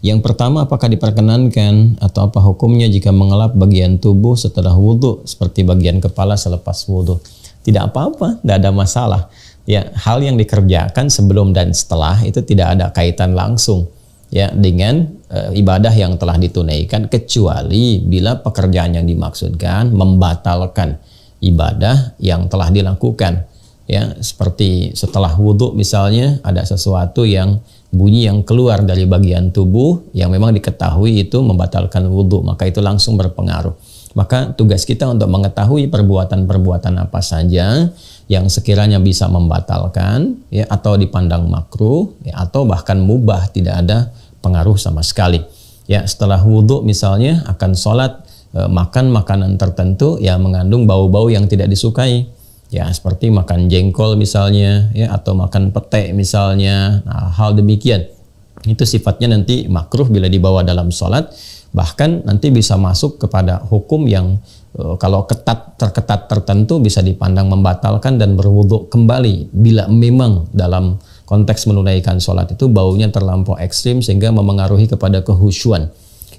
Yang pertama, apakah diperkenankan atau apa hukumnya jika mengelap bagian tubuh setelah wudhu seperti bagian kepala selepas wudhu? Tidak apa-apa, tidak ada masalah. Ya, hal yang dikerjakan sebelum dan setelah itu tidak ada kaitan langsung ya dengan ibadah yang telah ditunaikan, kecuali bila pekerjaan yang dimaksudkan membatalkan ibadah yang telah dilakukan. Ya, seperti setelah wudhu misalnya ada sesuatu yang bunyi yang keluar dari bagian tubuh yang memang diketahui itu membatalkan wudhu, maka itu langsung berpengaruh. Maka tugas kita untuk mengetahui perbuatan-perbuatan apa saja yang sekiranya bisa membatalkan ya, atau dipandang makruh ya, atau bahkan mubah, tidak ada pengaruh sama sekali. Ya, setelah wudhu misalnya akan sholat, makan makanan tertentu yang mengandung bau-bau yang tidak disukai. Ya, seperti makan jengkol misalnya ya, atau makan pete misalnya. Nah, hal demikian itu sifatnya nanti makruh bila dibawa dalam sholat. Bahkan nanti bisa masuk kepada hukum yang kalau terketat tertentu bisa dipandang membatalkan dan berwudhu kembali bila memang dalam konteks menunaikan sholat itu baunya terlampau ekstrim sehingga memengaruhi kepada kehusyuan.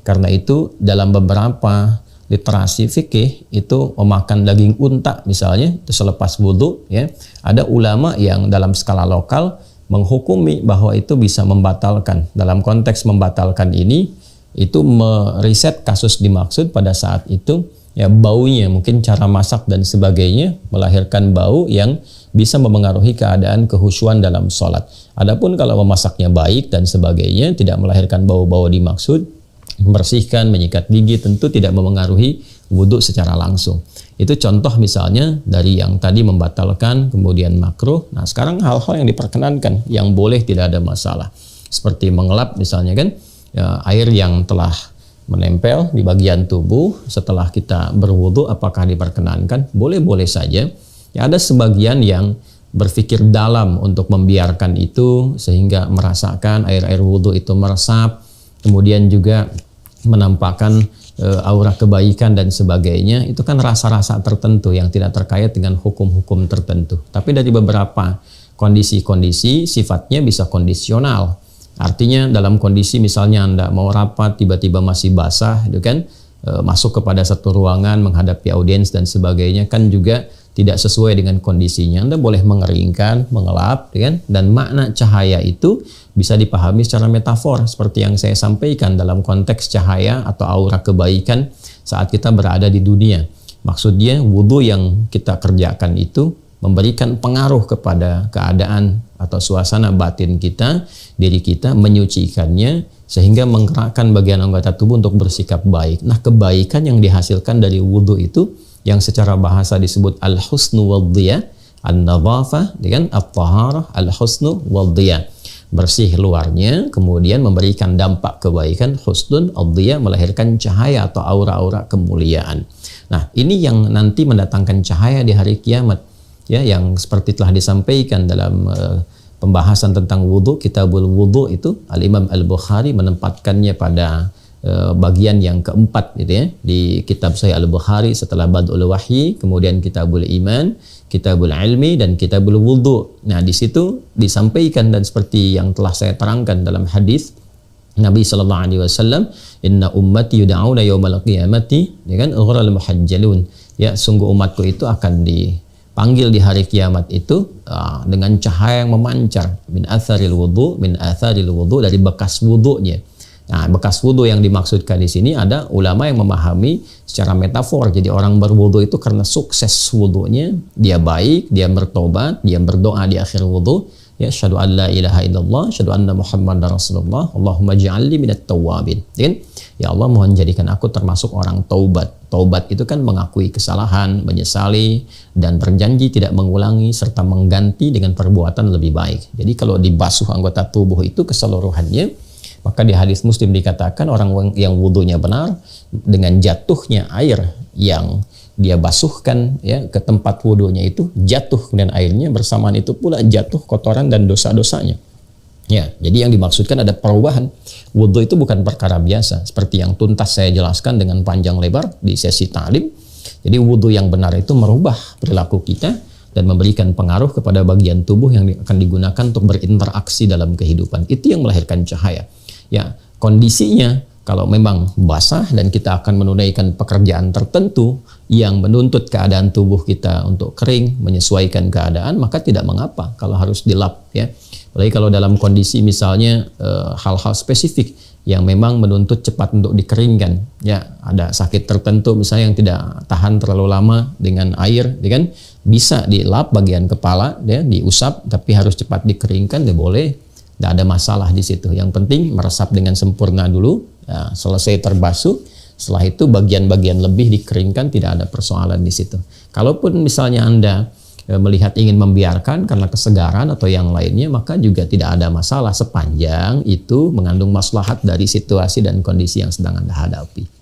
Karena itu dalam beberapa literasi fikih itu memakan daging unta misalnya itu selepas wudhu ya, ada ulama yang dalam skala lokal menghukumi bahwa itu bisa membatalkan. Dalam konteks membatalkan ini itu meriset kasus dimaksud pada saat itu ya, baunya mungkin cara masak dan sebagainya melahirkan bau yang bisa memengaruhi keadaan kehusyuan dalam sholat. Adapun kalau memasaknya baik dan sebagainya tidak melahirkan bau-bau dimaksud, membersihkan, menyikat gigi tentu tidak memengaruhi wudhu secara langsung. Itu contoh misalnya dari yang tadi membatalkan kemudian makruh. Nah, sekarang hal-hal yang diperkenankan yang boleh tidak ada masalah seperti mengelap misalnya kan ya, air yang telah menempel di bagian tubuh setelah kita berwudu apakah diperkenankan? Boleh-boleh saja. Ya, ada sebagian yang berpikir dalam untuk membiarkan itu sehingga merasakan air-air wudu itu meresap, kemudian juga menampakkan aura kebaikan dan sebagainya. Itu kan rasa-rasa tertentu yang tidak terkait dengan hukum-hukum tertentu. Tapi dari beberapa kondisi-kondisi sifatnya bisa kondisional. Artinya dalam kondisi misalnya Anda mau rapat tiba-tiba masih basah itu kan, masuk kepada satu ruangan menghadapi audiens dan sebagainya kan juga tidak sesuai dengan kondisinya. Anda boleh mengeringkan, mengelap kan, dan makna cahaya itu bisa dipahami secara metafor seperti yang saya sampaikan dalam konteks cahaya atau aura kebaikan saat kita berada di dunia. Maksudnya wudhu yang kita kerjakan itu memberikan pengaruh kepada keadaan atau suasana batin kita, diri kita, menyucikannya sehingga menggerakkan bagian anggota tubuh untuk bersikap baik. Nah, kebaikan yang dihasilkan dari wudhu itu yang secara bahasa disebut al-husnu wal-dhiya, an-nadhafah dengan at-taharah, al-husnu wal-dhiya. Bersih luarnya, kemudian memberikan dampak kebaikan, husnun al-dhiya, melahirkan cahaya atau aura-aura kemuliaan. Nah, ini yang nanti mendatangkan cahaya di hari kiamat. Ya, yang seperti telah disampaikan dalam pembahasan tentang wudhu, kitabul wudhu itu Al-Imam Al-Bukhari menempatkannya pada bagian yang keempat gitu ya, di kitab Sahih Al-Bukhari setelah Bad'ul Wahyi, kemudian Kitabul Iman, Kitabul Ilmi, dan Kitabul Wudhu. Nah, di situ disampaikan dan seperti yang telah saya terangkan dalam hadis Nabi sallallahu alaihi wasallam, inna ummati yud'auna yaumal qiyamati, ya kan, ghurral muhajjalun. Ya, sungguh umatku itu akan dipanggil di hari kiamat itu dengan cahaya yang memancar min atharil wudu, dari bekas wudunya. Nah, bekas wudu yang dimaksudkan di sini ada ulama yang memahami secara metafor. Jadi orang berwudu itu karena sukses wudunya, dia baik, dia bertobat, dia berdoa di akhir wudu, ya, syahadu an la ilaha illallah, syahadu anna muhammadar rasulullah, Allahumma ja'alni minat tawwabin. Ya Allah, mohon jadikan aku termasuk orang taubat. Taubat itu kan mengakui kesalahan, menyesali, dan berjanji tidak mengulangi serta mengganti dengan perbuatan lebih baik. Jadi kalau dibasuh anggota tubuh itu keseluruhannya, maka di hadis Muslim dikatakan orang yang wudunya benar dengan jatuhnya air yang dia basuhkan ya ke tempat wudunya itu jatuh, kemudian airnya bersamaan itu pula jatuh kotoran dan dosa-dosanya. Ya, jadi yang dimaksudkan ada perubahan. Wudu itu bukan perkara biasa seperti yang tuntas saya jelaskan dengan panjang lebar di sesi ta'lim. Jadi wudu yang benar itu merubah perilaku kita dan memberikan pengaruh kepada bagian tubuh yang akan digunakan untuk berinteraksi dalam kehidupan. Itu yang melahirkan cahaya. Ya, kondisinya kalau memang basah dan kita akan menunaikan pekerjaan tertentu yang menuntut keadaan tubuh kita untuk kering, menyesuaikan keadaan, maka tidak mengapa kalau harus dilap ya. Apalagi kalau dalam kondisi misalnya hal-hal spesifik yang memang menuntut cepat untuk dikeringkan ya, ada sakit tertentu misalnya yang tidak tahan terlalu lama dengan air ya kan, bisa dilap bagian kepala ya, diusap tapi harus cepat dikeringkan ya boleh, tidak ada masalah di situ. Yang penting meresap dengan sempurna dulu ya, selesai terbasuh, setelah itu bagian-bagian lebih dikeringkan, tidak ada persoalan di situ. Kalaupun misalnya Anda melihat ingin membiarkan karena kesegaran atau yang lainnya, maka juga tidak ada masalah sepanjang itu mengandung maslahat dari situasi dan kondisi yang sedang Anda hadapi.